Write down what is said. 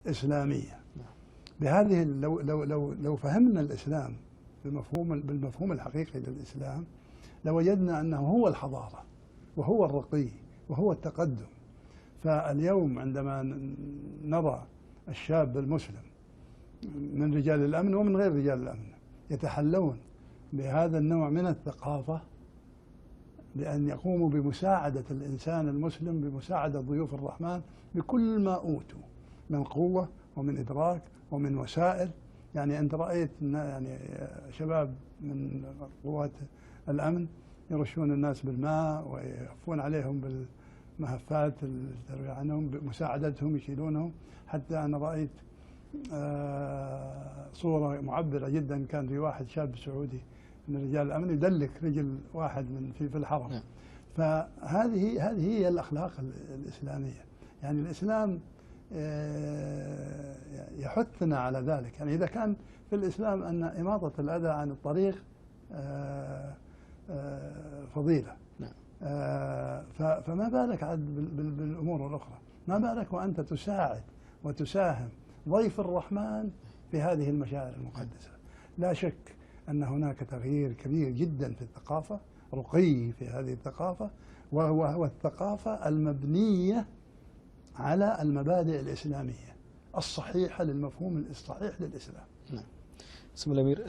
إسلامية. بهذه لو فهمنا الإسلام بالمفهوم الحقيقي للإسلام لوجدنا أنه هو الحضارة وهو الرقي وهو التقدم. فاليوم عندما نرى الشاب المسلم من رجال الأمن ومن غير رجال الأمن يتحلون بهذا النوع من الثقافة، بأن يقوموا بمساعدة الإنسان المسلم، بمساعدة ضيوف الرحمن بكل ما أوتوا من قوة ومن إدراك ومن وسائل. يعني أنت رأيت يعني شباب من قوات الأمن يرشون الناس بالماء ويخفون عليهم بالمهفات اللي تروي عنهم بمساعدتهم يشيلونهم. حتى أنا رأيت صورة معبرة جدا، كان في واحد شاب سعودي من رجال الأمن يدلك رجل واحد في الحرم. فهذه هي الأخلاق الإسلامية. يعني الإسلام يحثنا على ذلك. يعني إذا كان في الإسلام أن إماطة الأذى عن الطريق فضيلة، فما بالك عاد بالأمور الأخرى؟ ما بالك وأنت تساعد وتساهم ضيف الرحمن في هذه المشاعر المقدسة؟ لا شك أن هناك تغيير كبير جدا في الثقافة، رقي في هذه الثقافة، وهو الثقافة المبنية على المبادئ الإسلامية الصحيحة للمفهوم الصحيح للإسلام. نعم. اسم الأمير